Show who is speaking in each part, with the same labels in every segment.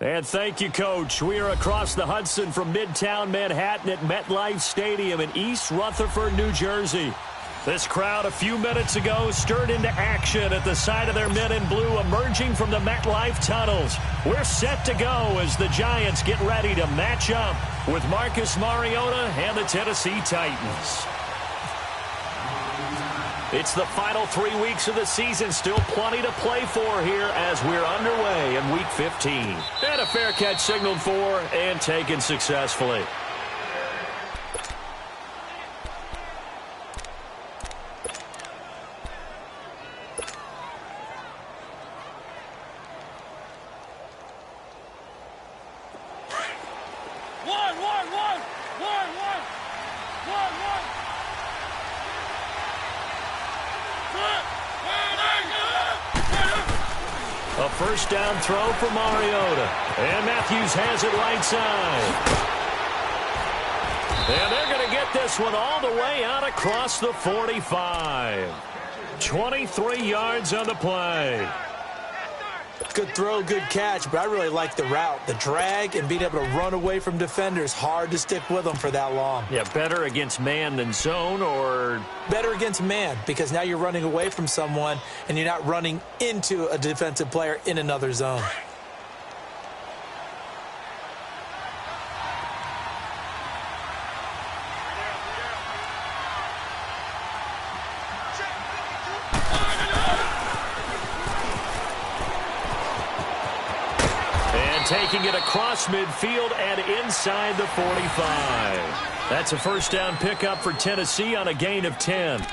Speaker 1: And thank you, Coach. We are across the Hudson from Midtown Manhattan at MetLife Stadium in East Rutherford, New Jersey. This crowd a few minutes ago stirred into action at the side of their men in blue emerging from the MetLife tunnels. We're set to go as the Giants get ready to match up with Marcus Mariota and the Tennessee Titans. It's the final 3 weeks of the season. Still plenty to play for here as we're underway in Week 15. And a fair catch signaled for and taken successfully. A first down throw for Mariota. And Matthews has it right side. And they're going to get this one all the way out across the 45. 23 yards on the play.
Speaker 2: Good throw, good catch, but I really like the route. The drag and being able to run away from defenders. Hard to stick with them for that long.
Speaker 1: Yeah, better against man than zone, or?
Speaker 2: Better against man, because now you're running away from someone and you're not running into a defensive player in another zone.
Speaker 1: Taking it across midfield and inside the 45. That's a first down pickup for Tennessee on a gain of 10.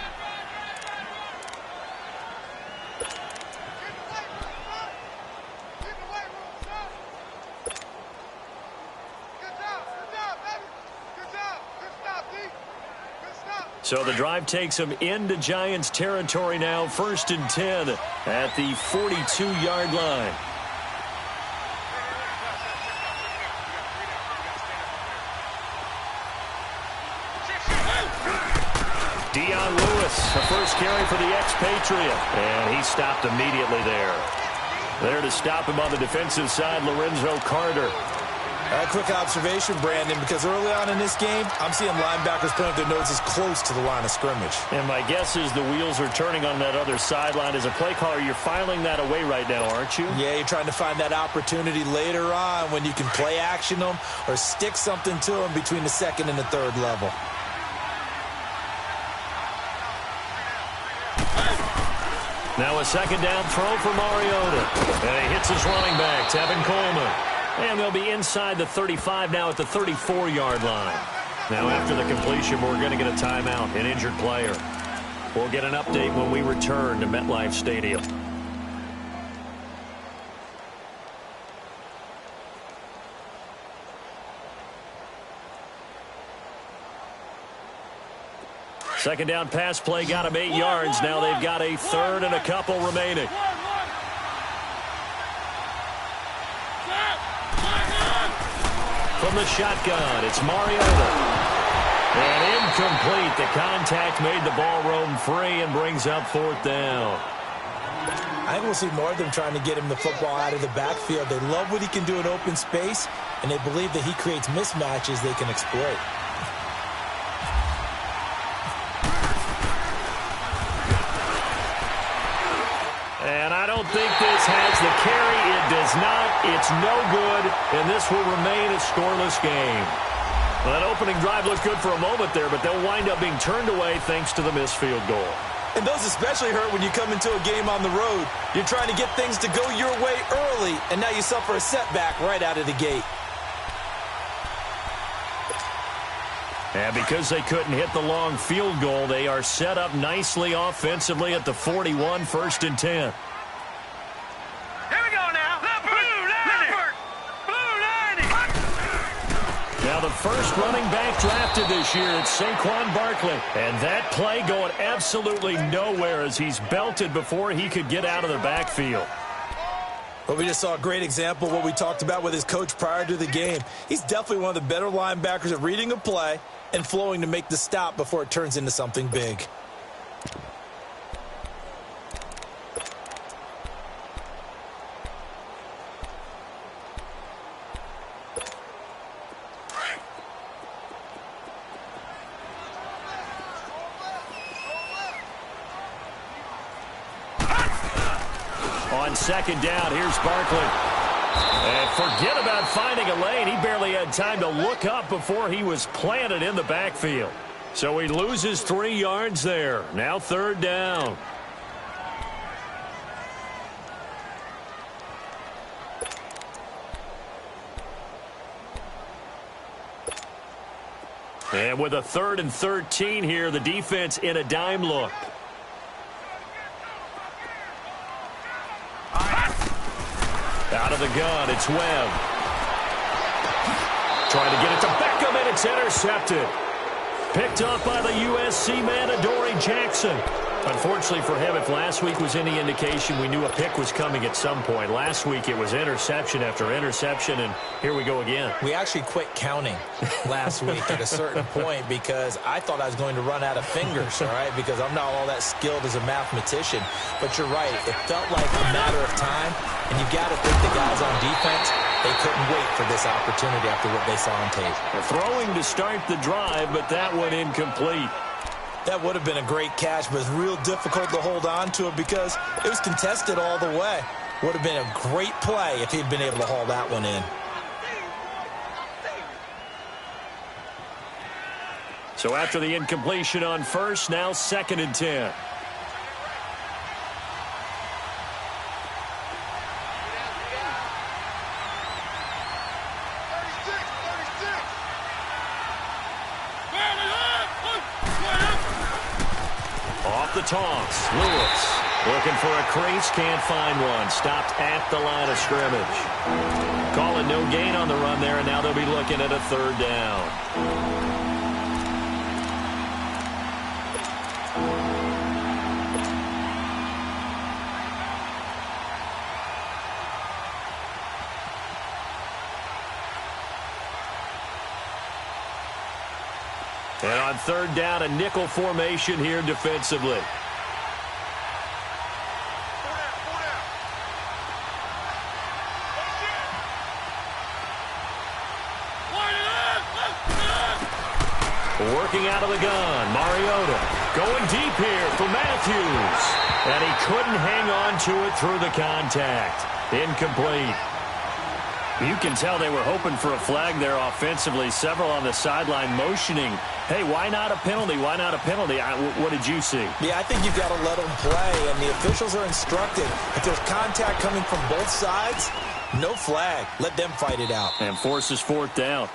Speaker 1: So the drive takes them into Giants territory now. 1st and 10 at the 42-yard line. The first carry for the expatriate, and he stopped immediately there. There to stop him on the defensive side, Lorenzo Carter.
Speaker 2: A quick observation, Brandon, because early on in this game, I'm seeing linebackers putting up their noses close to the line of scrimmage.
Speaker 1: And my guess is the wheels are turning on that other sideline. As a play caller, you're filing that away right now, aren't you?
Speaker 2: Yeah, you're trying to find that opportunity later on when you can play action them or stick something to them between the second and the third level.
Speaker 1: Now a second down throw for Mariota. And he hits his running back, Tevin Coleman. And they'll be inside the 35 now at the 34-yard line. Now after the completion, we're going to get a timeout, an injured player. We'll get an update when we return to MetLife Stadium. Second down pass play got him 8 yards. Now they've got a third and a couple remaining. From the shotgun, it's Mariota. And incomplete. The contact made the ball roam free and brings up 4th down.
Speaker 2: I think we'll see more of them trying to get him the football out of the backfield. They love what he can do in open space, and they believe that he creates mismatches they can exploit.
Speaker 1: And I don't think this has the carry. It does not. It's no good, and this will remain a scoreless game. Well, that opening drive looked good for a moment there, but they'll wind up being turned away thanks to the missed field goal.
Speaker 2: And those especially hurt when you come into a game on the road. You're trying to get things to go your way early, and now you suffer a setback right out of the gate.
Speaker 1: And because they couldn't hit the long field goal, they are set up nicely offensively at the 41, 1st and 10.
Speaker 3: Here we go now. Blue 90.
Speaker 1: Now the first running back drafted this year, it's Saquon Barkley. And that play going absolutely nowhere as he's belted before he could get out of the backfield.
Speaker 2: Well, we just saw a great example of what we talked about with his coach prior to the game. He's definitely one of the better linebackers at reading a play and flowing to make the stop before it turns into something big.
Speaker 1: second down. Here's Barkley. And forget about finding a lane. He barely had time to look up before he was planted in the backfield. So he loses 3 yards there. Now third down. And with a 3rd and 13 here, the defense in a dime look. Out of the gun, it's Webb. Trying to get it to Beckham, and it's intercepted. Picked up by the USC man, Adoree Jackson. Unfortunately for him, if last week was any indication, we knew a pick was coming at some point. Last week it was interception after interception, and here we go again.
Speaker 2: We actually quit counting last week at a certain point because I thought I was going to run out of fingers, all right, because I'm not all that skilled as a mathematician. But you're right. It felt like a matter of time, and you got to think the guys on defense, they couldn't wait for this opportunity after what they saw on tape.
Speaker 1: They're throwing to start the drive, but that one incomplete.
Speaker 2: That would have been a great catch, but it's real difficult to hold on to it because it was contested all the way. Would have been a great play if he'd been able to haul that one in.
Speaker 1: So after the incompletion on first, now 2nd and 10. Off the toss, Lewis looking for a crease, can't find one. Stopped at the line of scrimmage. Calling no gain on the run there, and now they'll be looking at a 3rd down. And on 3rd down, a nickel formation here defensively. Working out of the gun, Mariota going deep here for Matthews. And he couldn't hang on to it through the contact. Incomplete. You can tell they were hoping for a flag there offensively. Several on the sideline motioning, hey, why not a penalty? Why not a penalty? What did you see?
Speaker 2: Yeah, I think you've got to let them play, and the officials are instructed. If there's contact coming from both sides, no flag. Let them fight it out.
Speaker 1: And forces 4th down.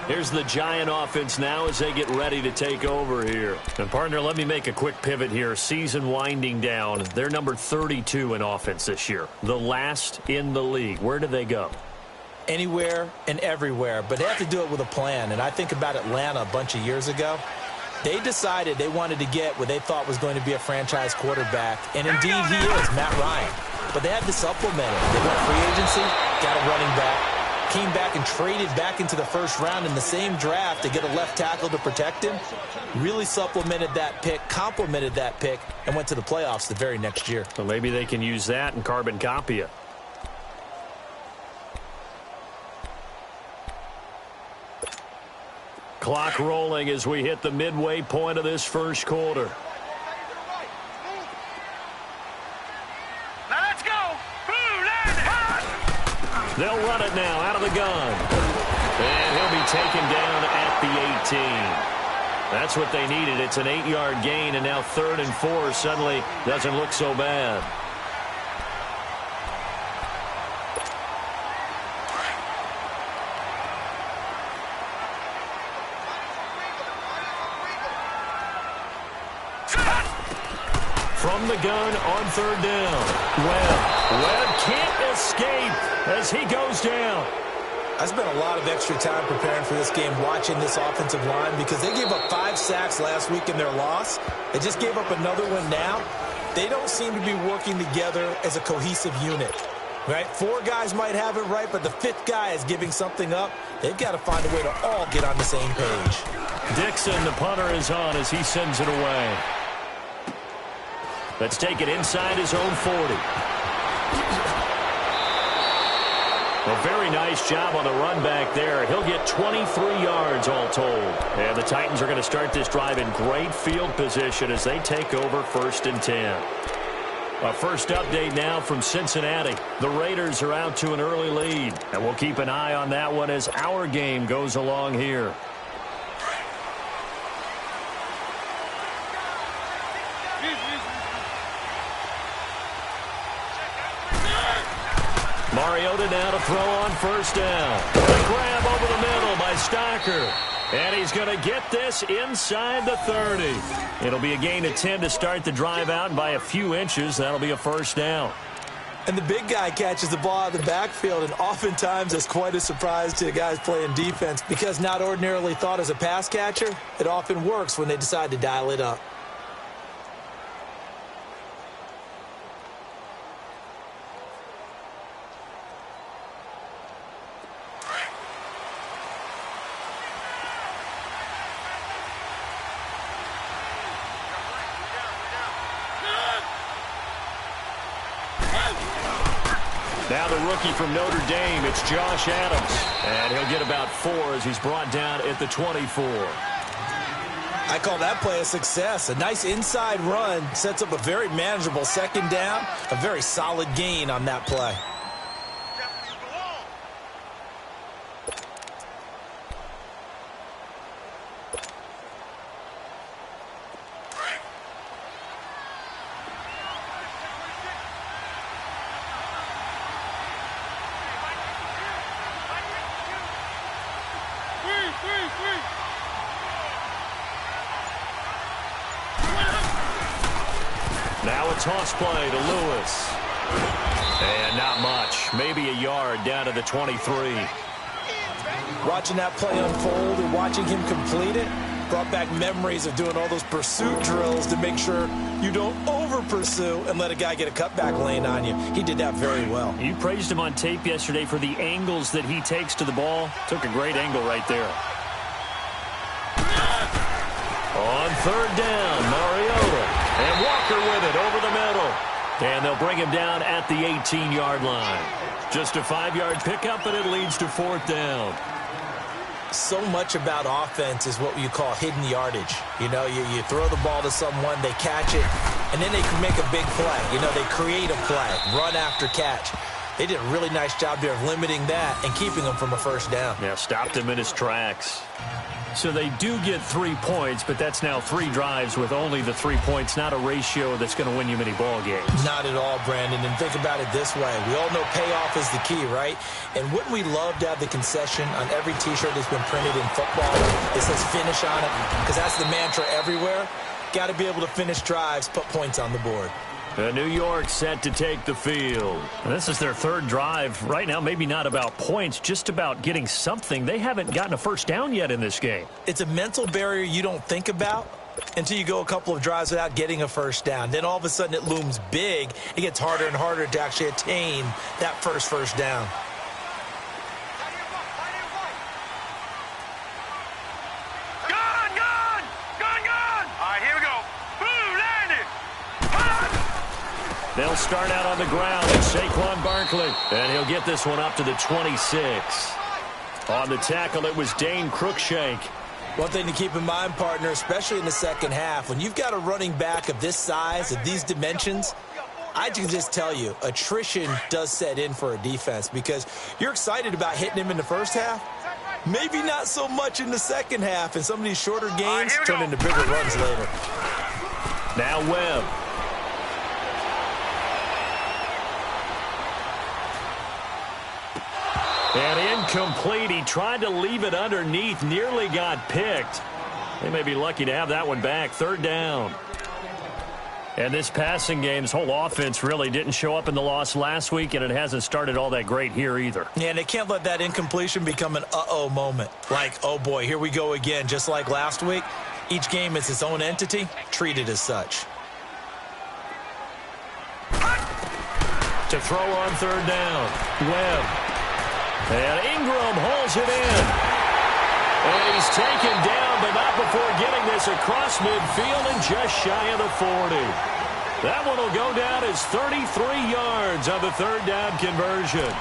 Speaker 1: Here's the Giant offense now as they get ready to take over here. And, partner, let me make a quick pivot here. Season winding down. They're number 32 in offense this year. The last in the league. Where do they go?
Speaker 2: Anywhere and everywhere. But they have to do it with a plan. And I think about Atlanta a bunch of years ago. They decided they wanted to get what they thought was going to be a franchise quarterback. And, indeed, he is, Matt Ryan. But they had to supplement it. They went free agency, got a running back. Came back and traded back into the 1st round in the same draft to get a left tackle to protect him. Really supplemented that pick, complemented that pick, and went to the playoffs the very next year.
Speaker 1: So maybe they can use that and carbon copy it. Clock rolling as we hit the midway point of this 1st quarter. They'll run it now out of the gun. And he'll be taken down at the 18. That's what they needed. It's an 8-yard gain, and now 3rd and 4 suddenly doesn't look so bad. From the gun on 3rd down. Webb can't escape as he goes down.
Speaker 2: I spent a lot of extra time preparing for this game, watching this offensive line, because they gave up 5 sacks last week in their loss. They just gave up another one now. They don't seem to be working together as a cohesive unit. Right? 4 guys might have it right, but the 5th guy is giving something up. They've got to find a way to all get on the same page.
Speaker 1: Dixon, the punter, is on as he sends it away. Let's take it inside his own 40. A very nice job on the run back there. He'll get 23 yards all told. And the Titans are going to start this drive in great field position as they take over 1st and 10. A first update now from Cincinnati. The Raiders are out to an early lead, and we'll keep an eye on that one as our game goes along here. Mariota now to throw on first down. A grab over the middle by Stocker. And he's going to get this inside the 30. It'll be a gain of 10 to start the drive out, and by a few inches, that'll be a first down.
Speaker 2: And the big guy catches the ball out of the backfield, and oftentimes it's quite a surprise to the guys playing defense because not ordinarily thought as a pass catcher, it often works when they decide to dial it up.
Speaker 1: Now the rookie from Notre Dame, it's Josh Adams. And he'll get about 4 as he's brought down at the 24.
Speaker 2: I call that play a success. A nice inside run sets up a very manageable second down. A very solid gain on that play.
Speaker 1: Now a toss play to Lewis. And not much. Maybe a yard down to the 23.
Speaker 2: Watching that play unfold and watching him complete it brought back memories of doing all those pursuit drills to make sure you don't over-pursue and let a guy get a cutback lane on you. He did that very well.
Speaker 1: You praised him on tape yesterday for the angles that he takes to the ball. Took a great angle right there. On third down, Mariota. And Walker with it over the middle. And they'll bring him down at the 18-yard line. Just a 5-yard pickup, and it leads to fourth down.
Speaker 2: So much about offense is what you call hidden yardage. You know, you throw the ball to someone, they catch it, and then they can make a big play. You know, they create a play, run after catch. They did a really nice job there of limiting that and keeping him from a first down.
Speaker 1: Yeah, stopped him in his tracks. So they do get 3 points, but that's now 3 drives with only the 3 points, not a ratio that's going to win you many ball games.
Speaker 2: Not at all, Brandon. And think about it this way. We all know payoff is the key, right? And wouldn't we love to have the concession on every T-shirt that's been printed in football? It says finish on it because that's the mantra everywhere. Got to be able to finish drives, put points on the board.
Speaker 1: New York set to take the field. And this is their 3rd drive. Right now, maybe not about points, just about getting something. They haven't gotten a first down yet in this game.
Speaker 2: It's a mental barrier you don't think about until you go a couple of drives without getting a first down. Then all of a sudden it looms big. It gets harder and harder to actually attain that first down.
Speaker 1: They'll start out on the ground. It's Saquon Barkley. And he'll get this one up to the 26. On the tackle, it was Dane Cruikshank.
Speaker 2: One thing to keep in mind, partner, especially in the second half, when you've got a running back of this size, of these dimensions, I can just tell you, attrition does set in for a defense because you're excited about hitting him in the first half. Maybe not so much in the second half, and some of these shorter games turn into bigger runs later.
Speaker 1: Now Webb. And incomplete. He tried to leave it underneath. Nearly got picked. They may be lucky to have that one back. 3rd down. And this passing game's whole offense really didn't show up in the loss last week, and it hasn't started all that great here either.
Speaker 2: Yeah, and they can't let that incompletion become an uh-oh moment. Like, oh boy, here we go again, just like last week. Each game is its own entity, treated as such.
Speaker 1: To throw on 3rd down. Webb. And Ingram holds it in. And he's taken down, but not before getting this across midfield and just shy of the 40. That one will go down as 33 yards on the 3rd down conversion.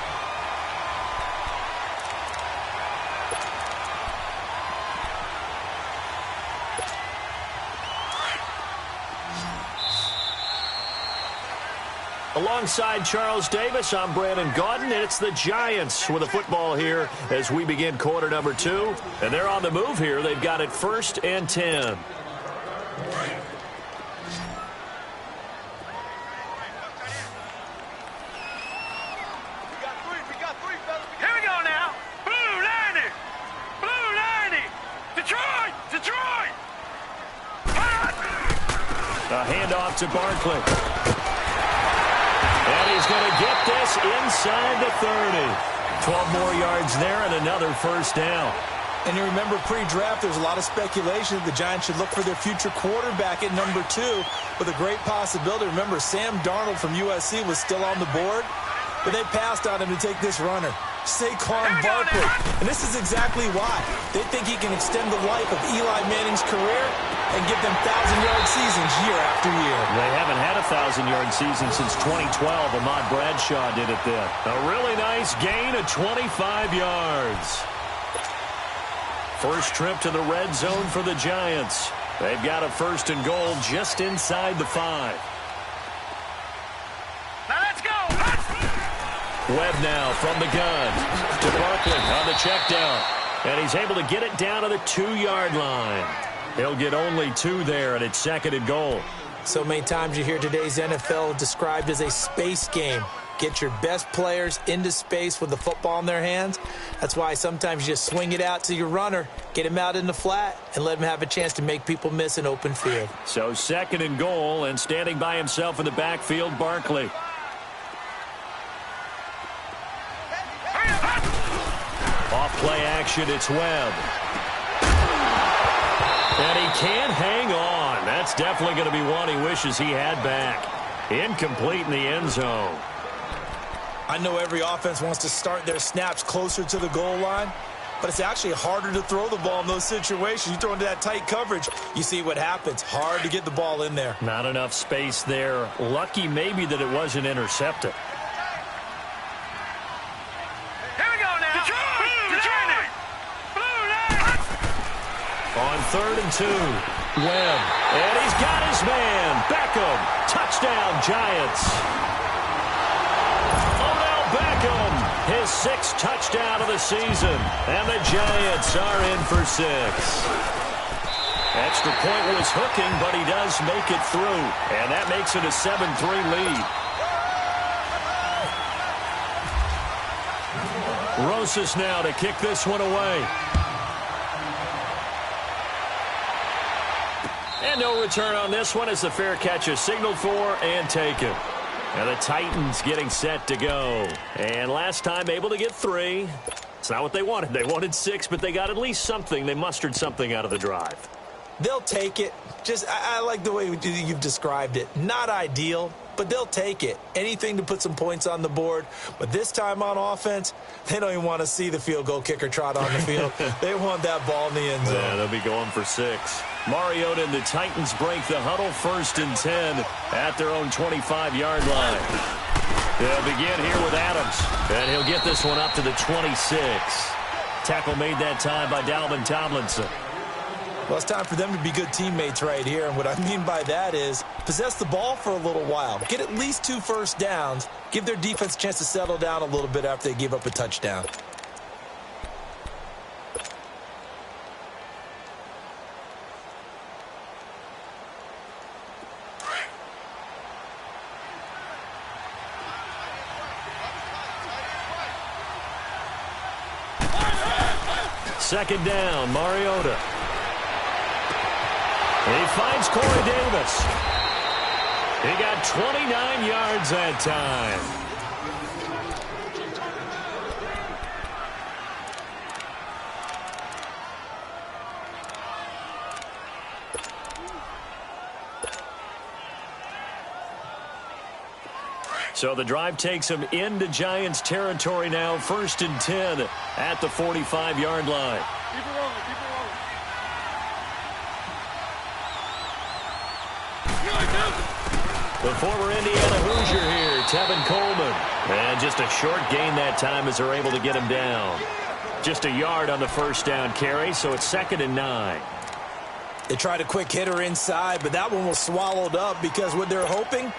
Speaker 1: Alongside Charles Davis, I'm Brandon Gaudin, and it's the Giants with the football here as we begin quarter number 2. And they're on the move here. They've got it 1st and 10. A handoff to Barkley. And he's going to get this inside the 30. 12 more yards there and another first down.
Speaker 2: And you remember pre-draft, there's a lot of speculation that the Giants should look for their future quarterback at number 2 with a great possibility. Remember, Sam Darnold from USC was still on the board, but they passed on him to take this runner, Saquon Barkley. And this is exactly why. They think he can extend the life of Eli Manning's career and give them 1,000-yard seasons year after year.
Speaker 1: They haven't had a 1,000-yard season since 2012. Ahmad Bradshaw did it then. A really nice gain of 25 yards. First trip to the red zone for the Giants. They've got a 1st and goal just inside the 5.
Speaker 3: Now let's go.
Speaker 1: Webb now from the gun to Barkley on the check down. And he's able to get it down to the 2-yard line. He'll get only 2 there, and it's 2nd and goal.
Speaker 2: So many times you hear today's NFL described as a space game. Get your best players into space with the football in their hands. That's why sometimes you just swing it out to your runner, get him out in the flat, and let him have a chance to make people miss an open field.
Speaker 1: So 2nd and goal, and standing by himself in the backfield, Barkley. Off play action, it's Webb. And he can't hang on. That's definitely going to be one he wishes he had back. Incomplete in the end zone.
Speaker 2: I know every offense wants to start their snaps closer to the goal line, but it's actually harder to throw the ball in those situations. You throw into that tight coverage, you see what happens. Hard to get the ball in there.
Speaker 1: Not enough space there. Lucky maybe that it wasn't intercepted. On 3rd and 2, Webb, and he's got his man, Beckham, touchdown Giants. Odell Beckham, his 6th touchdown of the season, and the Giants are in for 6. Extra point was hooking, but he does make it through, and that makes it a 7-3 lead. Rosas now to kick this one away. And no return on this one as the fair catch is signaled for and taken. And the Titans getting set to go. And last time able to get 3. It's not what they wanted. They wanted 6, but they got at least something. They mustered something out of the drive.
Speaker 2: They'll take it. I like the way you've described it. Not ideal, but they'll take it. Anything to put some points on the board. But this time on offense, they don't even want to see the field goal kicker trot on the field. They want that ball in the end zone.
Speaker 1: Yeah, they'll be going for 6. Mariota and the Titans break the huddle 1st and 10 at their own 25-yard line. They'll begin here with Adams, and he'll get this one up to the 26. Tackle made that time by Dalvin Tomlinson.
Speaker 2: Well, it's time for them to be good teammates right here, and what I mean by that is possess the ball for a little while. Get at least 2 first downs. Give their defense a chance to settle down a little bit after they give up a touchdown.
Speaker 1: Second down, Mariota. He finds Corey Davis. He got 29 yards that time. So the drive takes him into Giants territory now. 1st and 10 at the 45-yard line.
Speaker 3: Keep it rolling, keep it rolling.
Speaker 1: The former Indiana Hoosier here, Tevin Coleman. And just a short gain that time as they're able to get him down. Just a yard on the first down carry, so it's 2nd and 9.
Speaker 2: They tried a quick hitter inside, but that one was swallowed up because what they're hoping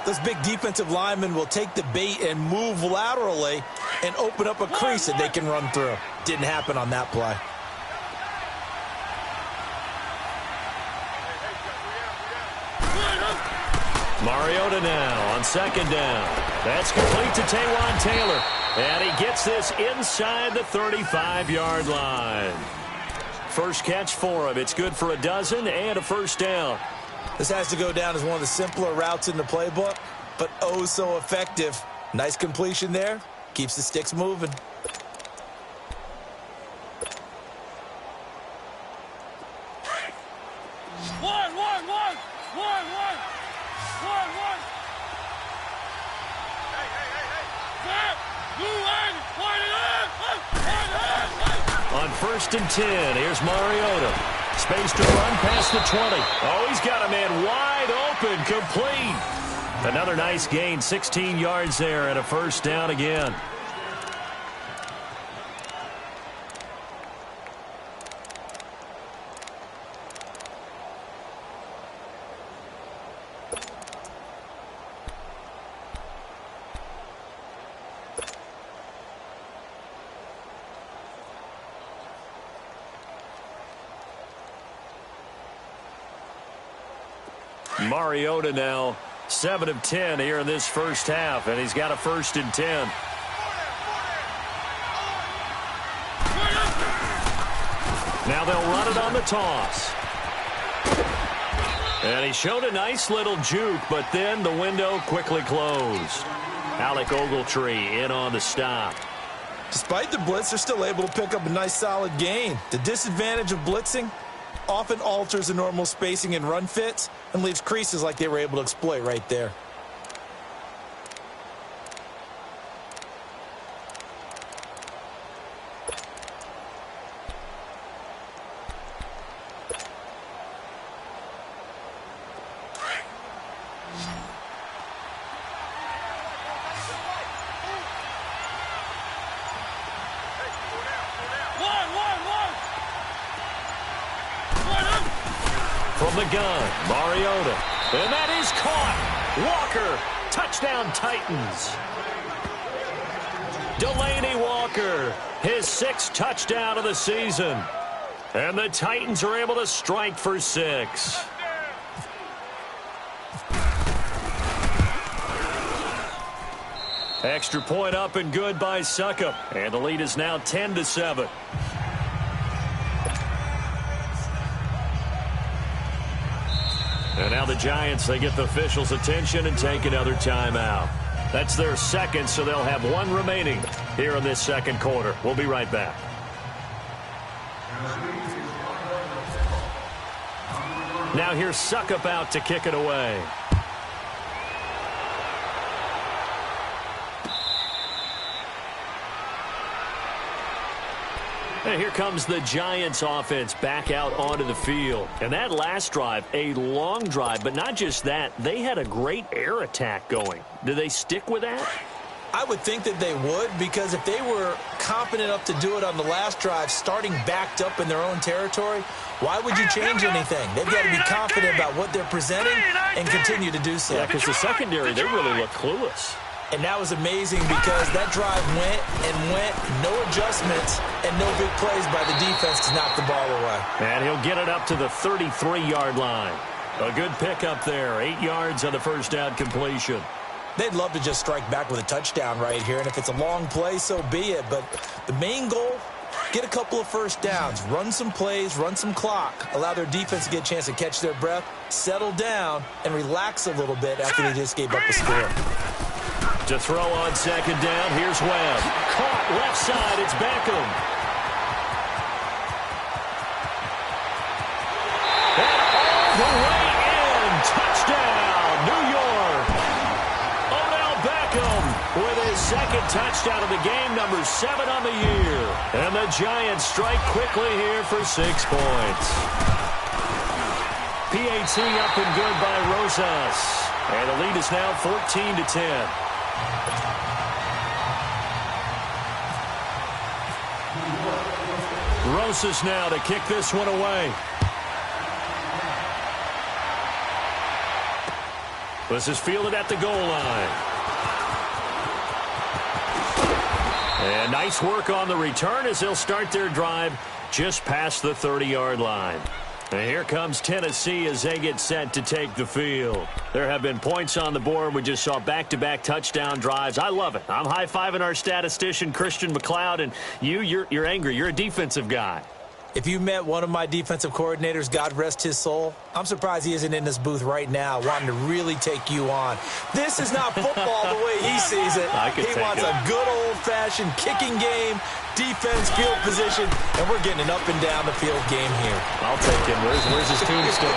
Speaker 2: Those big defensive linemen will take the bait and move laterally and open up a crease that they can run through. Didn't happen on that play.
Speaker 1: Mariota now on second down. That's complete to Taywan Taylor. And he gets this inside the 35-yard line. First catch for him. It's good for a dozen and a first down.
Speaker 2: This has to go down as one of the simpler routes in the playbook, but oh so effective. Nice completion there. Keeps the sticks moving.
Speaker 1: On first and 10, here's Mariota. Space to run past the 20. Oh, he's got a man wide open, complete. Another nice gain, 16 yards there, and a first down again. Mariota now 7 of 10 here in this first half, and he's got a first and 10. Now they'll run it on the toss. And he showed a nice little juke, but then the window quickly closed. Alec Ogletree in on the stop.
Speaker 2: Despite the blitz, they're still able to pick up a nice solid gain. The disadvantage of blitzing often alters the normal spacing and run fits and leaves creases like they were able to exploit right there.
Speaker 1: From the gun, Mariota. And that is caught. Walker, touchdown Titans. Delaney Walker, his 6th touchdown of the season. And the Titans are able to strike for 6. Extra point up and good by Succop. And the lead is now 10-7. And now the Giants, they get the officials' attention and take another timeout. That's their second, so they'll have one remaining here in this second quarter. We'll be right back. Now here's Succop out to kick it away. And here comes the Giants offense back out onto the field. And that last drive, a long drive, but not just that. They had a great air attack going. Do they stick with that?
Speaker 2: I would think that they would, because if they were confident enough to do it on the last drive, starting backed up in their own territory, why would you change anything? They've got to be confident about what they're presenting and continue to do so.
Speaker 1: Yeah, because the secondary, they really look clueless.
Speaker 2: And that was amazing because that drive went and went, no adjustments, and no big plays by the defense to knock the ball away.
Speaker 1: And he'll get it up to the 33-yard line. A good pickup there, 8 yards on the first down completion.
Speaker 2: They'd love to just strike back with a touchdown right here, and if it's a long play, so be it. But the main goal, get a couple of first downs, run some plays, run some clock, allow their defense to get a chance to catch their breath, settle down, and relax a little bit after they just gave up a score.
Speaker 1: To throw on second down, here's Webb. Caught left side, it's Beckham. And all the way in, touchdown, New York. Odell Beckham with his second touchdown of the game, number 7 on the year. And the Giants strike quickly here for 6 points. PAT up and good by Rosas. And the lead is now 14-10. Rosas now to kick this one away. This is fielded at the goal line. And nice work on the return as they'll start their drive just past the 30-yard line. And here comes Tennessee as they get set to take the field. There have been points on the board. We just saw back-to-back touchdown drives. I love it. I'm high-fiving our statistician, Christian McLeod, and you're angry. You're a defensive guy.
Speaker 2: If you met one of my defensive coordinators, God rest his soul, I'm surprised he isn't in this booth right now wanting to really take you on. This is not football the way he sees it. He wants a good old-fashioned kicking game, defense, field position, and we're getting an up-and-down-the-field game here.
Speaker 1: I'll take him. Where's his tombstone?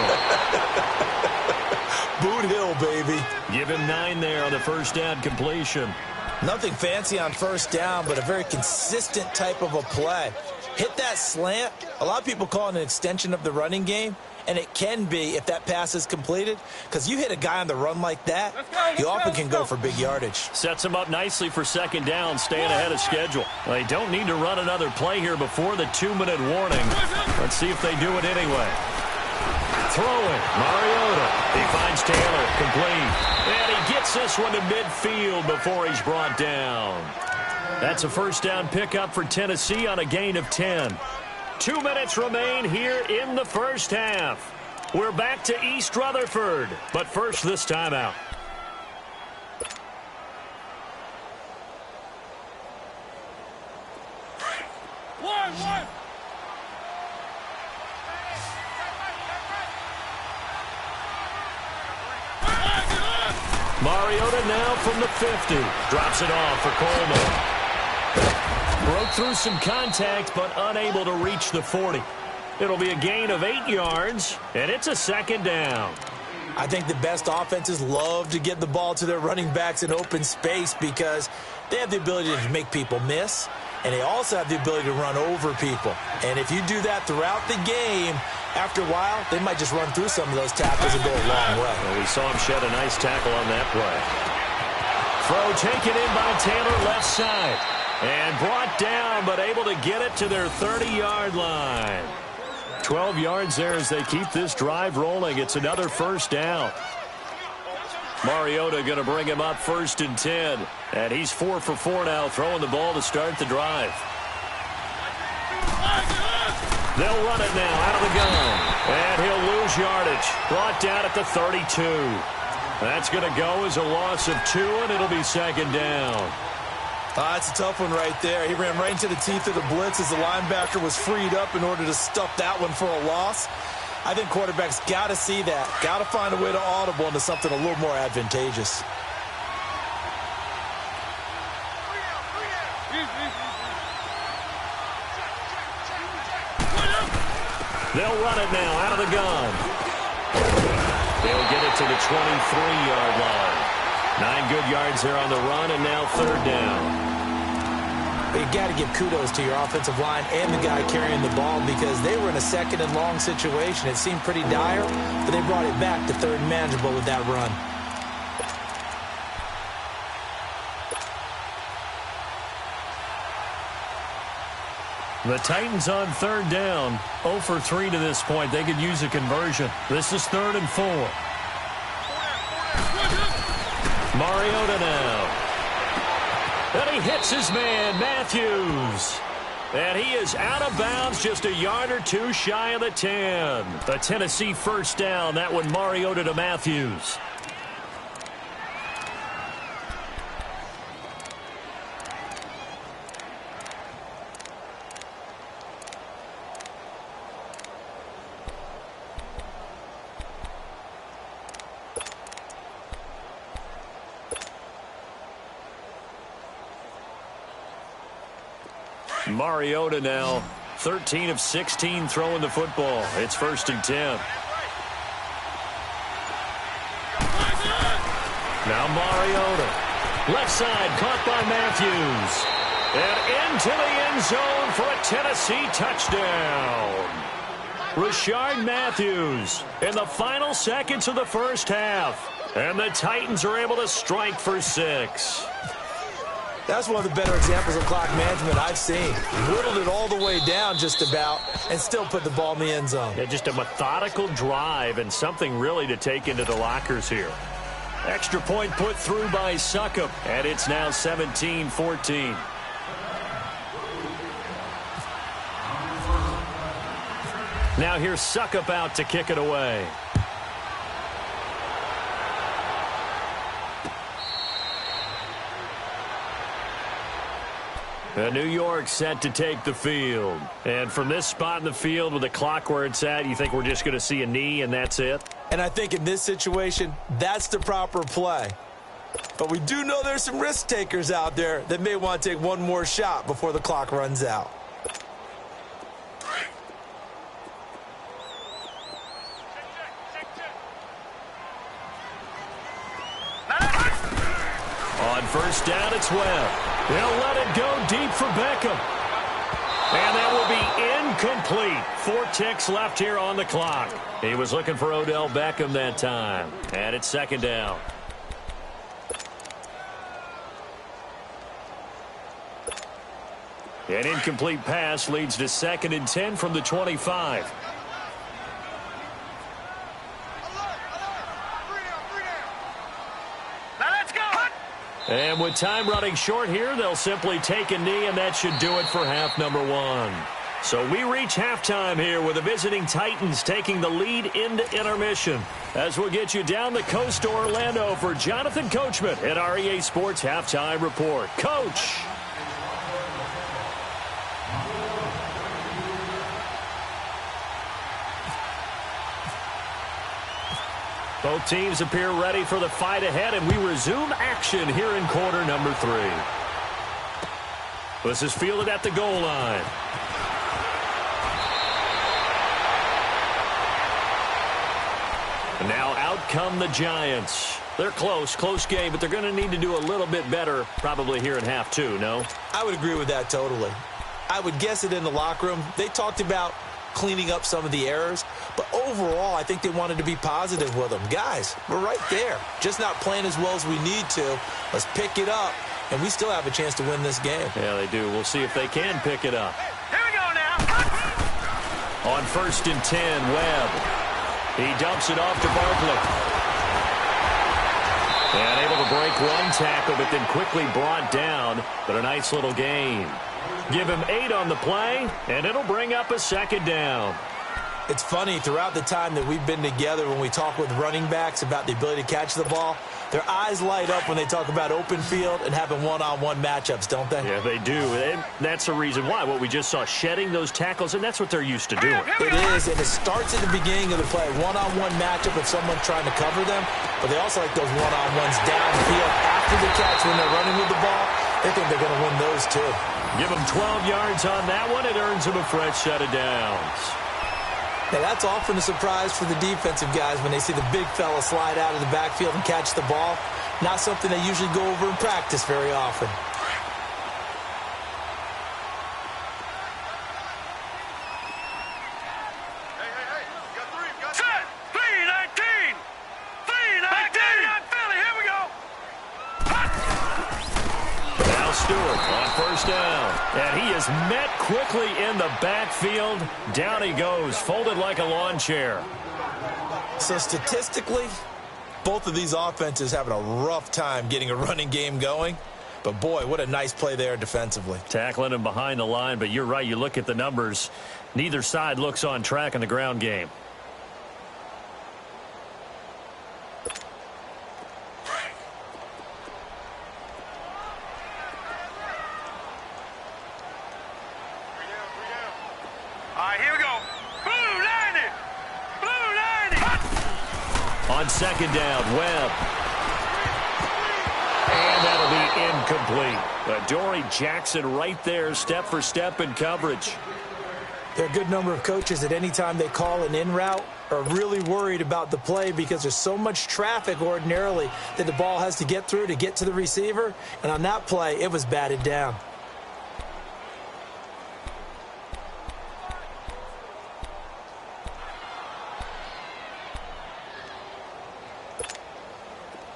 Speaker 2: Boot Hill, baby.
Speaker 1: Give him 9 there on the first down completion.
Speaker 2: Nothing fancy on first down, but a very consistent type of a play. Hit that slant. A lot of people call it an extension of the running game, and it can be if that pass is completed, because you hit a guy on the run like that, you often can go for big yardage.
Speaker 1: Sets him up nicely for second down, staying ahead of schedule. They don't need to run another play here before the 2-minute warning. Let's see if they do it anyway. Throwing, Mariota. He finds Taylor, complete. And he gets this one to midfield before he's brought down. That's a first down pickup for Tennessee on a gain of 10. 2 minutes remain here in the first half. We're back to East Rutherford, but first this timeout.
Speaker 3: One.
Speaker 1: Mariota now from the 50. Drops it off for Coleman. Broke through some contact, but unable to reach the 40. It'll be a gain of 8 yards, and it's a second down.
Speaker 2: I think the best offenses love to get the ball to their running backs in open space because they have the ability to make people miss, and they also have the ability to run over people. And if you do that throughout the game, after a while, they might just run through some of those tackles and go a long way.
Speaker 1: Well, we saw him shed a nice tackle on that play. Throw taken in by Taylor left side. And brought down, but able to get it to their 30-yard line. 12 yards there as they keep this drive rolling. It's another first down. Mariota going to bring him up 1st and 10. And he's 4 for 4 now, throwing the ball to start the drive. They'll run it now out of the gun. And he'll lose yardage. Brought down at the 32. That's going to go as a loss of 2, and it'll be second down.
Speaker 2: That's a tough one right there. He ran right into the teeth of the blitz as the linebacker was freed up in order to stuff that one for a loss. I think quarterbacks got to see that. Got to find a way to audible into something a little more advantageous.
Speaker 1: They'll run it now out of the gun. They'll get it to the 23-yard line. 9 good yards there on the run, and now 3rd down.
Speaker 2: You got to give kudos to your offensive line and the guy carrying the ball because they were in a 2nd and long situation. It seemed pretty dire, but they brought it back to 3rd and manageable with that run.
Speaker 1: The Titans on 3rd down, 0 for 3 to this point. They could use a conversion. This is 3rd and 4. Mariota now. And he hits his man, Matthews. And he is out of bounds just a yard or 2 shy of the 10. The Tennessee first down. That one Mariota to Matthews. Mariota now 13 of 16 throwing the football. It's 1st and 10. Now Mariota. Left side caught by Matthews. And into the end zone for a Tennessee touchdown. Rashard Matthews in the final seconds of the first half. And the Titans are able to strike for 6.
Speaker 2: That's one of the better examples of clock management I've seen. Whittled it all the way down just about and still put the ball in the end zone.
Speaker 1: Yeah, just a methodical drive and something really to take into the lockers here. Extra point put through by Suckup, and it's now 17-14. Now here's Suckup out to kick it away. New York set to take the field. And from this spot in the field with the clock where it's at, you think we're just going to see a knee and that's it?
Speaker 2: And I think in this situation, that's the proper play. But we do know there's some risk takers out there that may want to take one more shot before the clock runs out.
Speaker 1: On first down, it's Webb. He'll let it go deep for Beckham. And that will be incomplete. 4 ticks left here on the clock. He was looking for Odell Beckham that time. And it's second down. An incomplete pass leads to 2nd and 10 from the 25. And with time running short here, they'll simply take a knee, and that should do it for half number 1. So we reach halftime here with the visiting Titans taking the lead into intermission. As we'll get you down the coast to Orlando for Jonathan Coachman at our EA Sports Halftime Report. Coach! Both teams appear ready for the fight ahead, and we resume action here in quarter number 3. This is fielded at the goal line. And now out come the Giants. They're close game, but they're going to need to do a little bit better probably here in half 2, no?
Speaker 2: I would agree with that totally. I would guess it in the locker room. They talked about cleaning up some of the errors, but overall I think they wanted to be positive with them. Guys, we're right there, just not playing as well as we need to. Let's pick it up, and we still have a chance to win this game.
Speaker 1: Yeah, they do. We'll see if they can pick it up.
Speaker 3: Here we go now.
Speaker 1: On first and 10, Webb. He dumps it off to Barkley. And able to break one tackle, but then quickly brought down, but a nice little gain. Give him 8 on the play, and it'll bring up a second down.
Speaker 2: It's funny, throughout the time that we've been together, when we talk with running backs about the ability to catch the ball, their eyes light up when they talk about open field and having one-on-one matchups, don't they?
Speaker 1: Yeah, they do. And that's the reason why. What we just saw, shedding those tackles, and that's what they're used to doing.
Speaker 2: It is, and it starts at the beginning of the play. One-on-one matchup with someone trying to cover them, but they also like those one-on-ones downfield after the catch when they're running with the ball. They think they're going to win those, too.
Speaker 1: Give them 12 yards on that one. It earns them a fresh set of downs.
Speaker 2: Now, that's often a surprise for the defensive guys when they see the big fella slide out of the backfield and catch the ball. Not something they usually go over in practice very often.
Speaker 1: On first down, and he is met quickly in the backfield. Down he goes, folded like a lawn chair.
Speaker 2: So statistically, both of these offenses having a rough time getting a running game going. But boy, what a nice play there defensively.
Speaker 1: Tackling him behind the line, but you're right, you look at the numbers. Neither side looks on track in the ground game. On second down, Webb. And that'll be incomplete. Dory Jackson right there, step for step in coverage.
Speaker 2: There are a good number of coaches that any time they call an in route are really worried about the play because there's so much traffic ordinarily that the ball has to get through to get to the receiver. And on that play, it was batted down.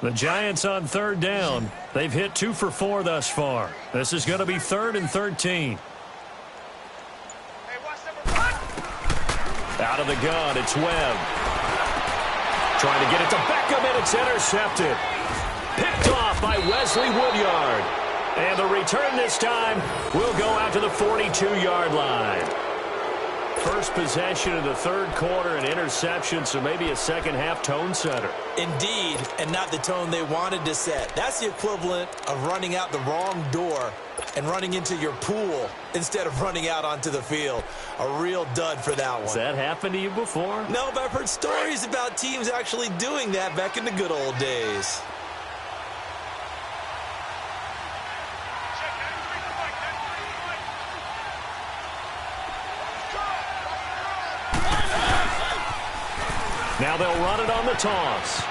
Speaker 1: The Giants on third down. They've hit 2 for 4 thus far. This is going to be 3rd and 13. Out of the gun, it's Webb. Trying to get it to Beckham, and it's intercepted. Picked off by Wesley Woodyard. And the return this time will go out to the 42-yard line. First possession of the third quarter, an interception, so maybe a second-half tone setter.
Speaker 2: Indeed, and not the tone they wanted to set. That's the equivalent of running out the wrong door and running into your pool instead of running out onto the field. A real dud for that one.
Speaker 1: Has that happened to you before?
Speaker 2: No, but I've heard stories about teams actually doing that back in the good old days.
Speaker 1: Now they'll run it on the toss.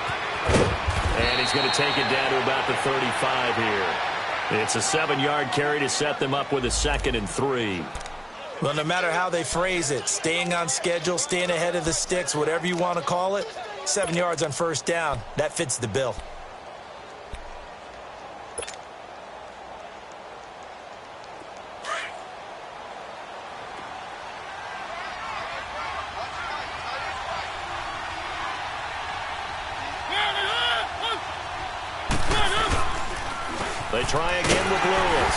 Speaker 1: And he's going to take it down to about the 35 here. It's a 7-yard carry to set them up with a 2nd and 3.
Speaker 2: Well, no matter how they phrase it, staying on schedule, staying ahead of the sticks, whatever you want to call it, 7 yards on first down, that fits the bill.
Speaker 1: They try again with Lewis.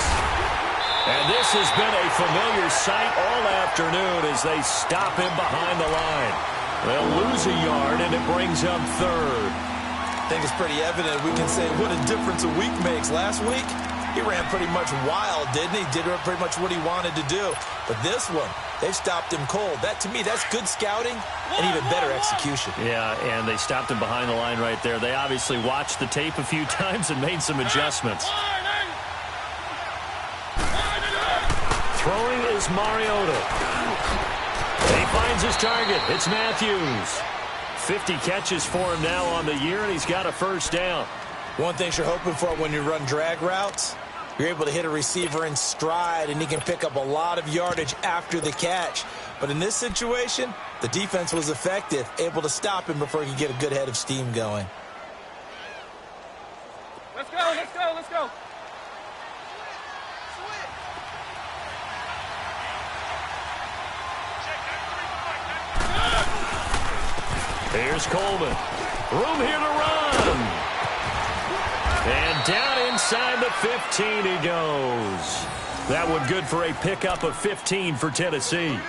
Speaker 1: And this has been a familiar sight all afternoon as they stop him behind the line. They'll lose a yard, and it brings up 3rd.
Speaker 2: I think it's pretty evident we can say what a difference a week makes. Last week, he ran pretty much wild, didn't he? Did pretty much what he wanted to do. But this one, they've stopped him cold. That, to me, that's good scouting and even better execution.
Speaker 1: Yeah, and they stopped him behind the line right there. They obviously watched the tape a few times and made some adjustments. Throwing is Mariota. He finds his target. It's Matthews. 50 catches for him now on the year, and he's got a first down.
Speaker 2: One thing you're hoping for when you run drag routes, you're able to hit a receiver in stride, and he can pick up a lot of yardage after the catch. But in this situation, the defense was effective, able to stop him before he could get a good head of steam going.
Speaker 3: Let's go, let's go, let's go.
Speaker 1: Here's Coleman. Room here to run. And down inside the 15 he goes. That one good for a pickup of 15 for Tennessee.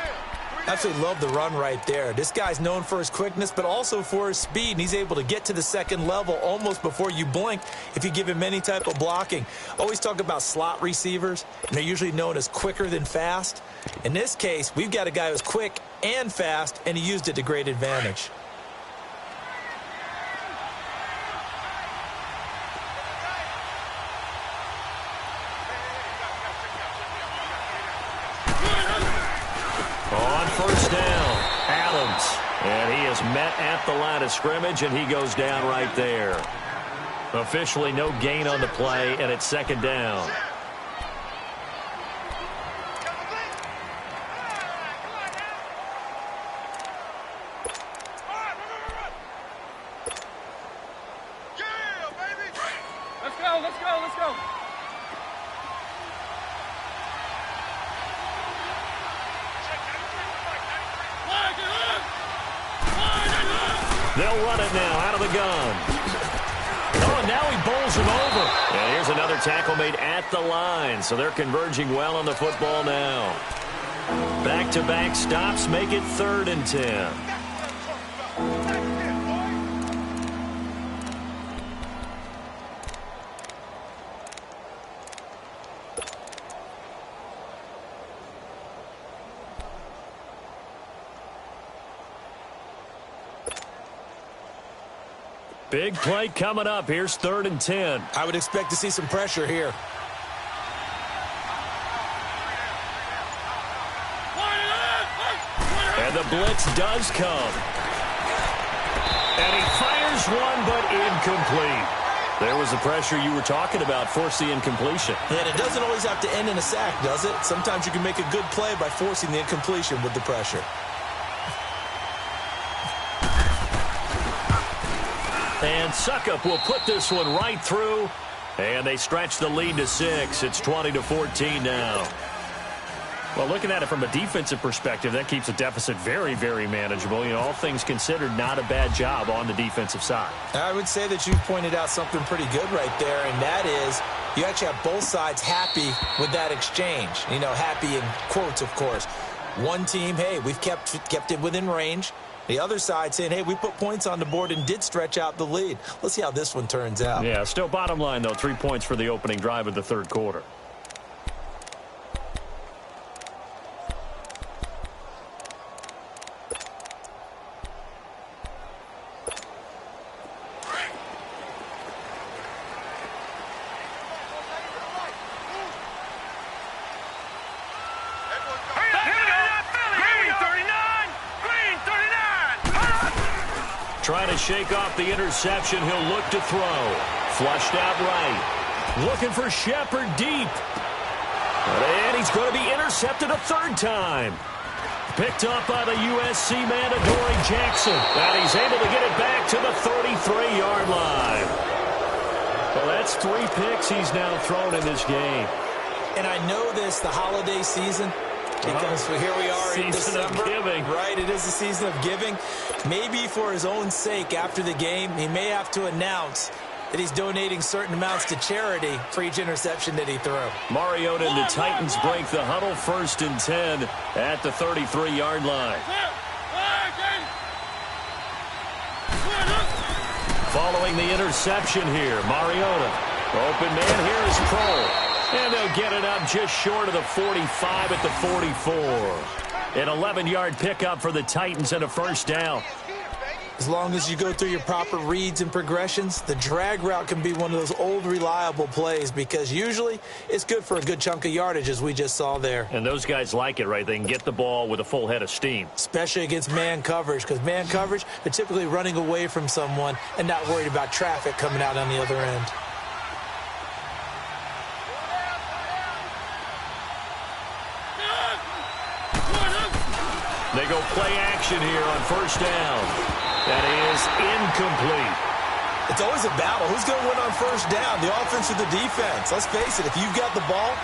Speaker 2: Absolutely love the run right there. This guy's known for his quickness, but also for his speed, and he's able to get to the second level almost before you blink if you give him any type of blocking. Always talk about slot receivers, and they're usually known as quicker than fast. In this case, we've got a guy who's quick and fast, and he used it to great advantage.
Speaker 1: First down, Adams. And he is met at the line of scrimmage, and he goes down right there. Officially no gain on the play, and it's 2nd down.
Speaker 3: Let's go, let's go, let's go.
Speaker 1: They'll run it now out of the gun. Oh, and now he bowls him over. And here's another tackle made at the line. So they're converging well on the football now. Back-to-back stops make it 3rd and 10. Big play coming up. Here's 3rd and 10.
Speaker 2: I would expect to see some pressure here.
Speaker 1: And the blitz does come. And he fires one, but incomplete. There was the pressure you were talking about, force the incompletion.
Speaker 2: And it doesn't always have to end in a sack, does it? Sometimes you can make a good play by forcing the incompletion with the pressure.
Speaker 1: And Suckup will put this one right through. And they stretch the lead to 6. It's 20-14 now. Well, looking at it from a defensive perspective, that keeps the deficit very, very manageable. You know, all things considered, not a bad job on the defensive side.
Speaker 2: I would say that you've pointed out something pretty good right there, and that is you actually have both sides happy with that exchange. You know, happy in quotes, of course. One team, hey, we've kept it within range. The other side saying, hey, we put points on the board and did stretch out the lead. Let's see how this one turns out.
Speaker 1: Yeah, still bottom line, though, 3 points for the opening drive of the third quarter. Trying to shake off the interception. He'll look to throw. Flushed out right. Looking for Shepard deep. And he's going to be intercepted a third time. Picked up by the USC man, Adoree Jackson. And he's able to get it back to the 33-yard line. Well, that's 3 picks he's now thrown in this game.
Speaker 2: And I know this, the holiday season, because here we are in December.
Speaker 1: Season of giving.
Speaker 2: Right, it is the season of giving. Maybe for his own sake after the game, he may have to announce that he's donating certain amounts to charity for each interception that he threw.
Speaker 1: Mariota and the Titans break the huddle, 1st and 10 at the 33-yard line. Following the interception here, Mariota. Open man here is Kroll. And they'll get it up just short of the 45 at the 44. An 11-yard pickup for the Titans and a first down.
Speaker 2: As long as you go through your proper reads and progressions, the drag route can be one of those old reliable plays because usually it's good for a good chunk of yardage as we just saw there.
Speaker 1: And those guys like it, right? They can get the ball with a full head of steam.
Speaker 2: Especially against man coverage because man coverage, they're typically running away from someone and not worried about traffic coming out on the other end.
Speaker 1: They go play action here on first down. That is incomplete.
Speaker 2: It's always a battle. Who's going to win on first down, the offense or the defense? Let's face it, if you've got the ball,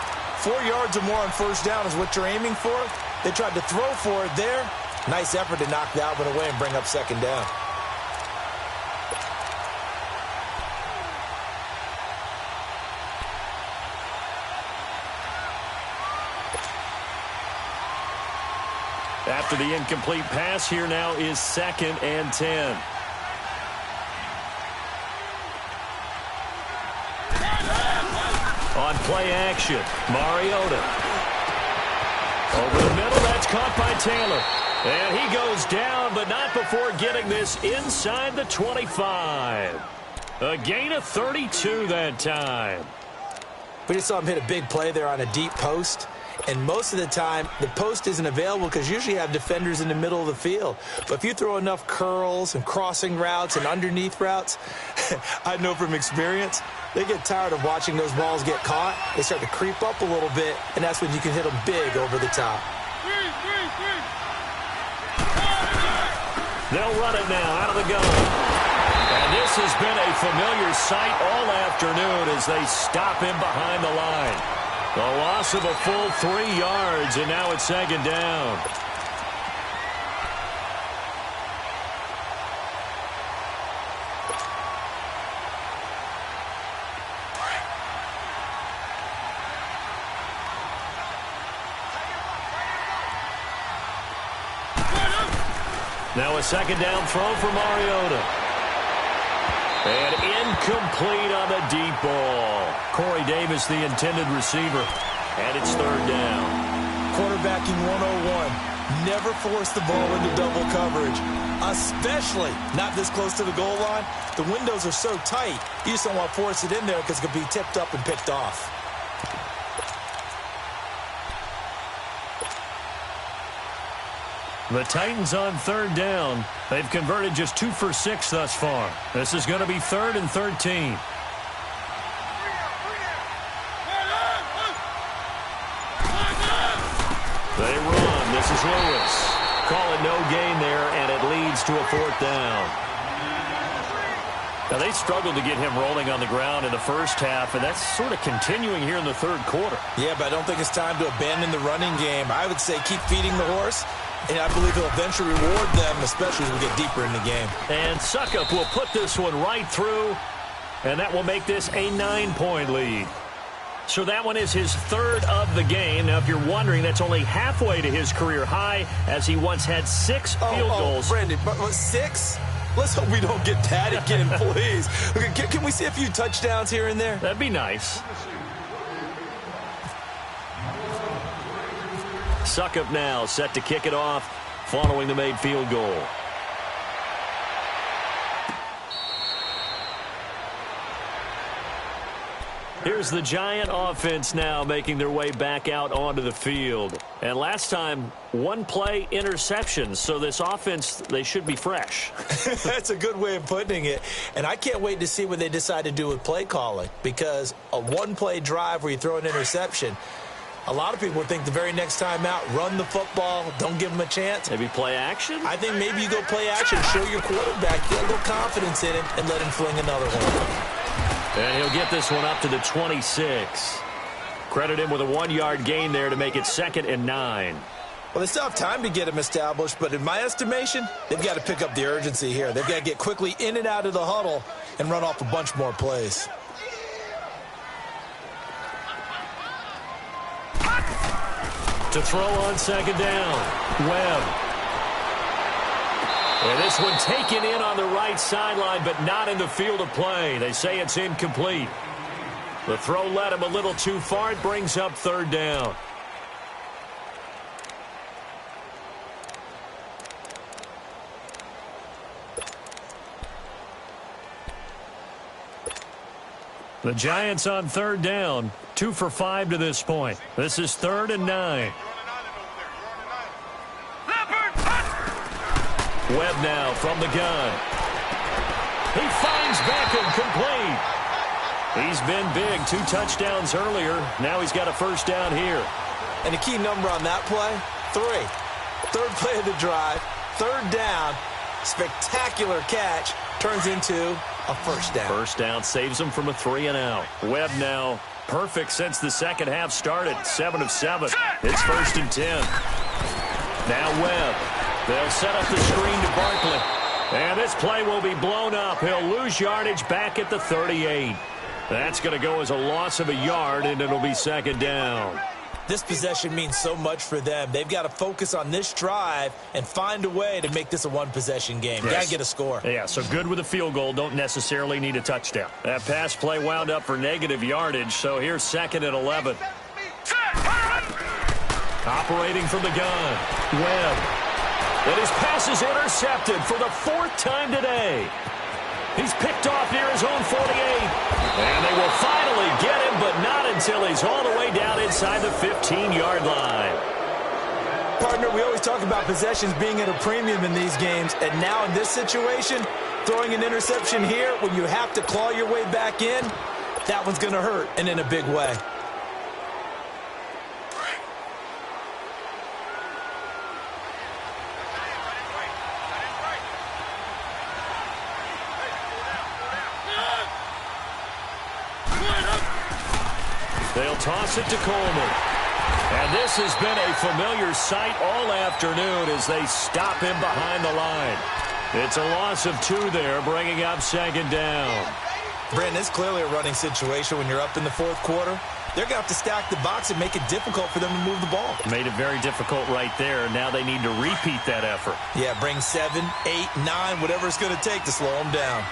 Speaker 2: 4 yards or more on first down is what you're aiming for. They tried to throw for it there. Nice effort to knock Dalvin away and bring up second down.
Speaker 1: After the incomplete pass, here now is 2nd and 10. On play action, Mariota. Over the middle, that's caught by Taylor. And he goes down, but not before getting this inside the 25. A gain of 32 that time.
Speaker 2: We just saw him hit a big play there on a deep post. And most of the time, the post isn't available because usually you have defenders in the middle of the field. But if you throw enough curls and crossing routes and underneath routes, I know from experience, they get tired of watching those balls get caught. They start to creep up a little bit, and that's when you can hit them big over the top.
Speaker 1: They'll run it now out of the gun. And this has been a familiar sight all afternoon as they stop him behind the line. A loss of a full 3 yards, and now it's 2nd down. Now a 2nd down throw for Mariota. And incomplete on the deep ball. Corey Davis, the intended receiver. And it's 3rd down.
Speaker 2: Quarterbacking 101. Never force the ball into double coverage, especially not this close to the goal line. The windows are so tight, you just don't want to force it in there because it could be tipped up and picked off.
Speaker 1: The Titans on 3rd down. They've converted just 2 for 6 thus far. This is going to be 3rd and 13. They run. This is Lewis. Call it no gain there, and it leads to a 4th down. Now, they struggled to get him rolling on the ground in the first half, and that's sort of continuing here in the third quarter.
Speaker 2: Yeah, but I don't think it's time to abandon the running game. I would say keep feeding the horse, and I believe he'll eventually reward them, especially as we get deeper in the game.
Speaker 1: And Suckup will put this one right through, and that will make this a 9-point lead. So that one is his third of the game. Now, if you're wondering, that's only halfway to his career high, as he once had 6 field goals.
Speaker 2: Brandon, but 6? Let's hope we don't get that again, please. Okay, can we see a few touchdowns here and there?
Speaker 1: That'd be nice. Suckup now set to kick it off following the made field goal. Here's the Giant offense now making their way back out onto the field. And last time, 1-play interceptions. So this offense, they should be fresh.
Speaker 2: That's a good way of putting it. And I can't wait to see what they decide to do with play calling. Because a 1-play drive where you throw an interception, a lot of people would think the very next time out, run the football, don't give them a chance.
Speaker 1: Maybe play action?
Speaker 2: I think maybe you go play action, show your quarterback, get a little confidence in him, and let him fling another one.
Speaker 1: And he'll get this one up to the 26. Credit him with a 1-yard gain there to make it 2nd and 9.
Speaker 2: Well, they still have time to get him established, but in my estimation, they've got to pick up the urgency here. They've got to get quickly in and out of the huddle and run off a bunch more plays.
Speaker 1: To throw on 2nd down, Webb. And this one taken in on the right sideline, but not in the field of play. They say it's incomplete. The throw led him a little too far. It brings up 3rd down. The Giants on 3rd down, 2 for 5 to this point. This is 3rd and 9. Webb now from the gun. He finds Beckham complete. He's been big. 2 touchdowns earlier. Now he's got a 1st down here.
Speaker 2: And the key number on that play, 3. 3rd play of the drive, 3rd down, spectacular catch, turns into a 1st down.
Speaker 1: 1st down saves him from a 3-and-out. Webb now perfect since the second half started. 7 of 7. It's 1st and 10. Now Webb. They'll set up the screen to Barkley. And this play will be blown up. He'll lose yardage back at the 38. That's going to go as a loss of a yard, and it'll be 2nd down.
Speaker 2: This possession means so much for them. They've got to focus on this drive and find a way to make this a 1-possession game.
Speaker 1: Yes.
Speaker 2: Got to get a score.
Speaker 1: Yeah, so good with a field goal. Don't necessarily need a touchdown. That pass play wound up for negative yardage, so here's 2nd and 11. Operating from the gun, Webb. And his pass is intercepted for the 4th time today. He's picked off near his own 48. And they will finally get him, but not until he's all the way down inside the 15-yard line.
Speaker 2: Partner, we always talk about possessions being at a premium in these games. And now in this situation, throwing an interception here when you have to claw your way back in, that one's going to hurt, and in a big way.
Speaker 1: They'll toss it to Coleman. And this has been a familiar sight all afternoon as they stop him behind the line. It's a loss of 2 there, bringing up 2nd down.
Speaker 2: Brandon, it's clearly a running situation when you're up in the 4th quarter. They're going to have to stack the box and make it difficult for them to move the ball.
Speaker 1: Made it very difficult right there. Now they need to repeat that effort.
Speaker 2: Yeah, bring 7, 8, 9, whatever it's going to take to slow them down.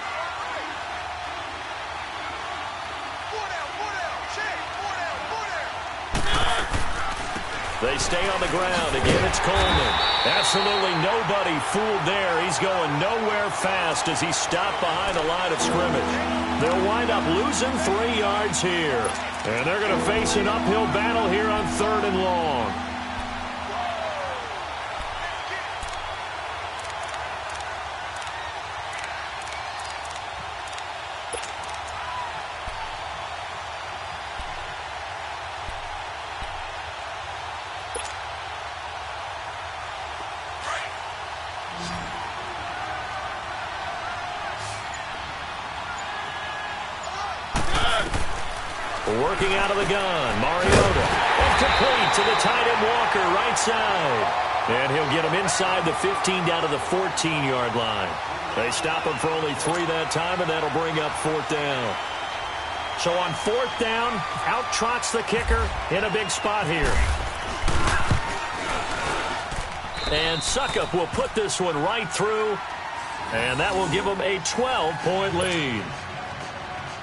Speaker 1: They stay on the ground. Again, it's Coleman. Absolutely nobody fooled there. He's going nowhere fast as he's stopped behind the line of scrimmage. They'll wind up losing 3 yards here. And they're going to face an uphill battle here on 3rd and long. Working out of the gun, Mariota. Incomplete to the tight end Walker, right side. And he'll get him inside the 15 down to the 14-yard line. They stop him for only 3 that time, and that'll bring up 4th down. So on 4th down, out trots the kicker in a big spot here. And Suckup will put this one right through, and that will give them a 12-point lead.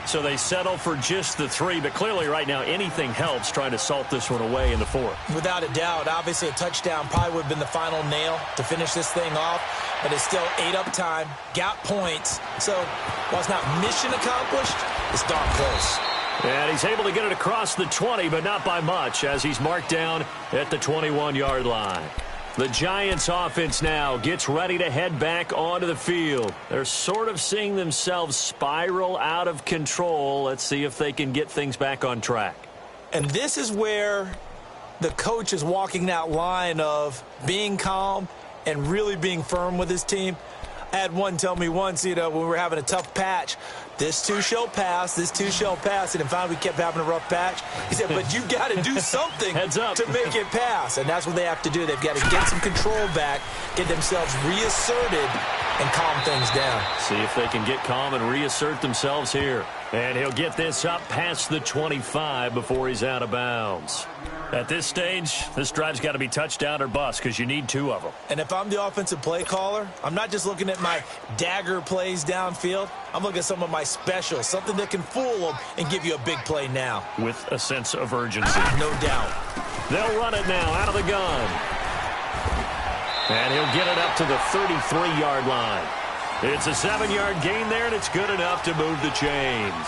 Speaker 1: So they settle for just the 3, but clearly right now anything helps trying to salt this one away in the 4th.
Speaker 2: Without a doubt, obviously a touchdown probably would have been the final nail to finish this thing off, but it's still 8 up time, got points. So while it's not mission accomplished, it's darn close.
Speaker 1: And he's able to get it across the 20, but not by much, as he's marked down at the 21-yard line. The Giants offense now gets ready to head back onto the field. They're sort of seeing themselves spiral out of control. Let's see if they can get things back on track.
Speaker 2: And this is where the coach is walking that line of being calm and really being firm with his team. I had one tell me once, when we were having a tough patch, this too shall pass, this too shall pass. And finally we kept having a rough patch. He said, but you got to do something
Speaker 1: Heads up.
Speaker 2: to make it pass. And that's what they have to do. They've got to get some control back, get themselves reasserted, and calm things down.
Speaker 1: See if they can get calm and reassert themselves here. And he'll get this up past the 25 before he's out of bounds. At this stage, this drive's got to be touchdown or bust because you need 2 of them.
Speaker 2: And if I'm the offensive play caller, I'm not just looking at my dagger plays downfield. I'm looking at some of my specials, something that can fool them and give you a big play now.
Speaker 1: With a sense of urgency.
Speaker 2: No doubt.
Speaker 1: They'll run it now out of the gun. And he'll get it up to the 33-yard line. It's a 7-yard gain there, and it's good enough to move the chains.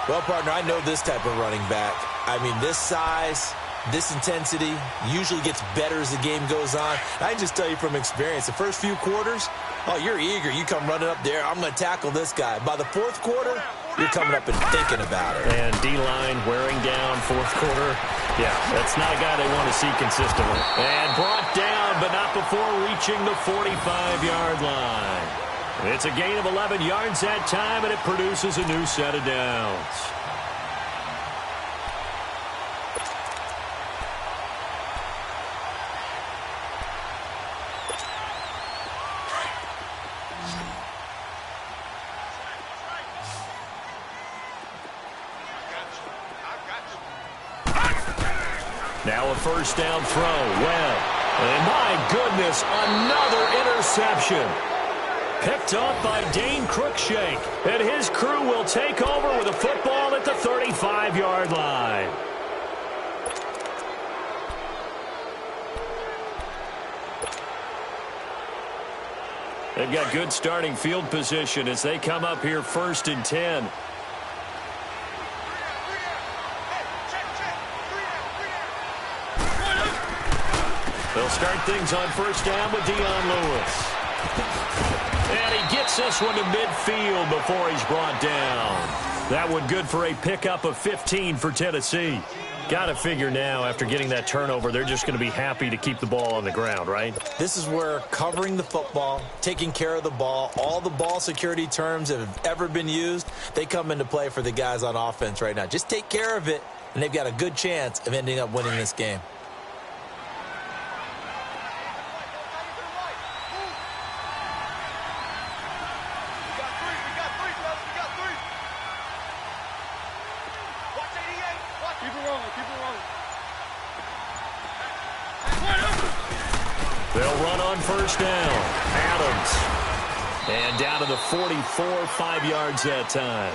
Speaker 2: Well, partner, I know this type of running back. I mean, this size, this intensity usually gets better as the game goes on. I can just tell you from experience, the first few quarters, oh, you're eager. You come running up there, I'm going to tackle this guy. By the 4th quarter, you're coming up and thinking about it.
Speaker 1: And D-line wearing down 4th quarter. Yeah, that's not a guy they want to see consistently. And brought down, but not before reaching the 45-yard line. It's a gain of 11 yards that time, and it produces a new set of downs. Now a 1st down throw. Webb. And my goodness, another interception. Picked up by Dane Cruikshank. And his crew will take over with a football at the 35-yard line. They've got good starting field position as they come up here 1st and 10. They'll start things on 1st down with Dion Lewis. And he gets this one to midfield before he's brought down. That one good for a pickup of 15 for Tennessee. Got to figure now, after getting that turnover, they're just going to be happy to keep the ball on the ground, right?
Speaker 2: This is where covering the football, taking care of the ball, all the ball security terms that have ever been used, they come into play for the guys on offense right now. Just take care of it, and they've got a good chance of ending up winning this game.
Speaker 1: They'll run on 1st down. Adams. And down to the 44, 5 yards that time.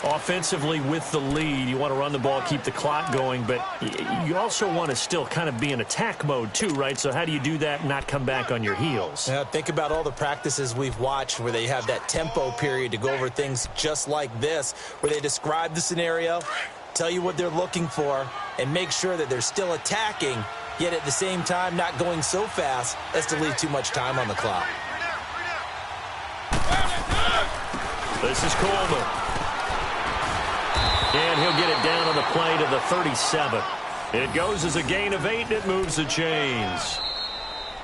Speaker 1: Offensively with the lead, you want to run the ball, keep the clock going, but you also want to still kind of be in attack mode too, right? So how do you do that and not come back on your heels?
Speaker 2: Now, think about all the practices we've watched where they have that tempo period to go over things just like this, where they describe the scenario, tell you what they're looking for, and make sure that they're still attacking, yet at the same time not going so fast as to leave too much time on the clock.
Speaker 1: This is Coleman. And he'll get it down on the play to the 37. It goes as a gain of 8, and it moves the chains.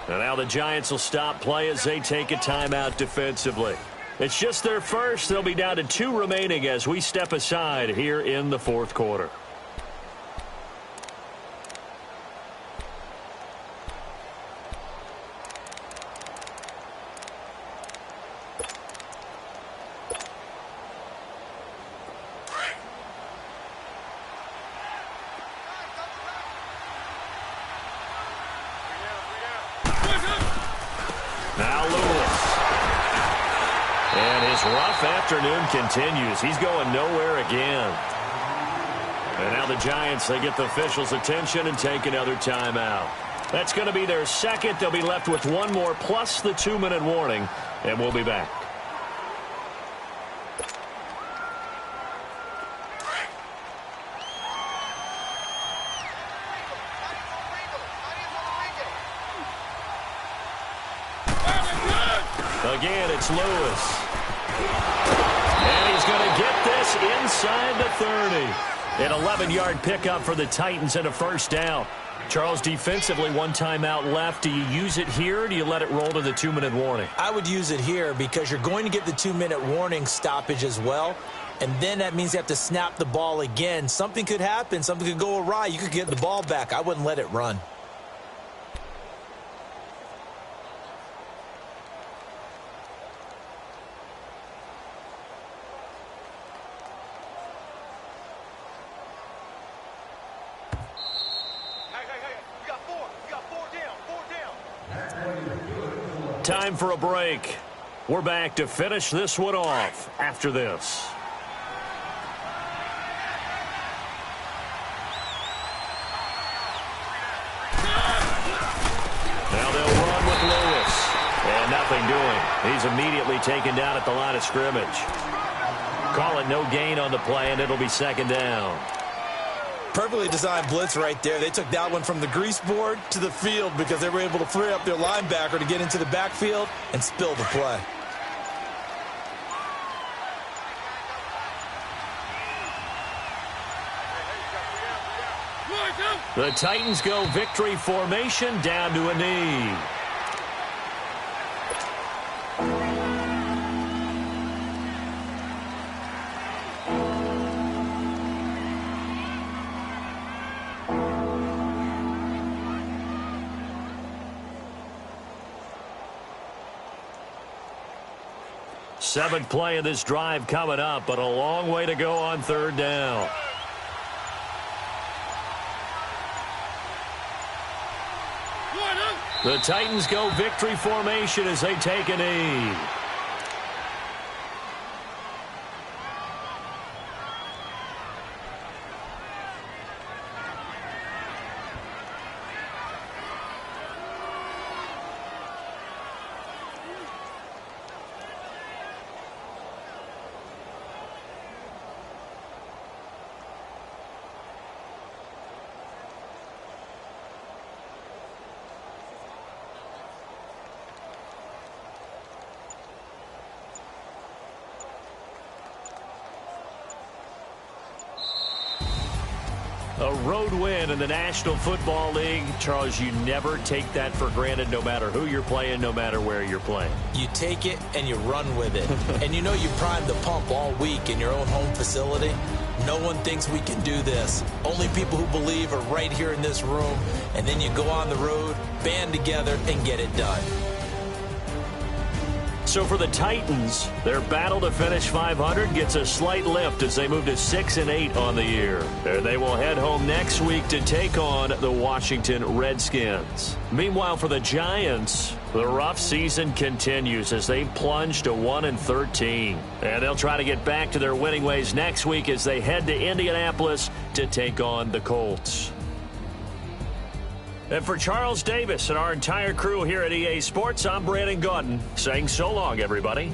Speaker 1: And now the Giants will stop play as they take a timeout defensively. It's just their first. They'll be down to 2 remaining as we step aside here in the fourth quarter.
Speaker 3: Now Lewis.
Speaker 1: And his rough afternoon continues. He's going nowhere again. And now the Giants, they get the officials' attention and take another timeout. That's going to be their second. They'll be left with one more plus the 2-minute warning, and we'll be back. Again, it's Lewis. And he's going to get this inside the 30. An 11-yard pickup for the Titans and a first down. Charles, defensively, 1 timeout left. Do you use it here, or do you let it roll to the 2-minute warning?
Speaker 2: I would use it here because you're going to get the 2-minute warning stoppage as well. And then that means you have to snap the ball again. Something could happen. Something could go awry. You could get the ball back. I wouldn't let it run.
Speaker 1: Time for a break. We're back to finish this one off after this. Now they'll run with Lewis. And nothing doing. He's immediately taken down at the line of scrimmage. Call it no gain on the play, and it'll be second down.
Speaker 2: Perfectly designed blitz right there. They took that one from the grease board to the field because they were able to free up their linebacker to get into the backfield and spill the play.
Speaker 1: The Titans go victory formation down to a knee. Seventh play of this drive coming up, but a long way to go on third down. The Titans go victory formation as they take a knee. A road win in the National Football League. Charles, you never take that for granted no matter who you're playing, no matter where you're playing.
Speaker 2: You take it and you run with it. And you know you primed the pump all week in your own home facility. No one thinks we can do this. Only people who believe are right here in this room. And then you go on the road, band together, and get it done.
Speaker 1: So for the Titans, their battle to finish 500 gets a slight lift as they move to 6-8 on the year. And they will head home next week to take on the Washington Redskins. Meanwhile, for the Giants, the rough season continues as they plunge to 1-13. And they'll try to get back to their winning ways next week as they head to Indianapolis to take on the Colts. And for Charles Davis and our entire crew here at EA Sports, I'm Brandon Gaudin saying so long, everybody.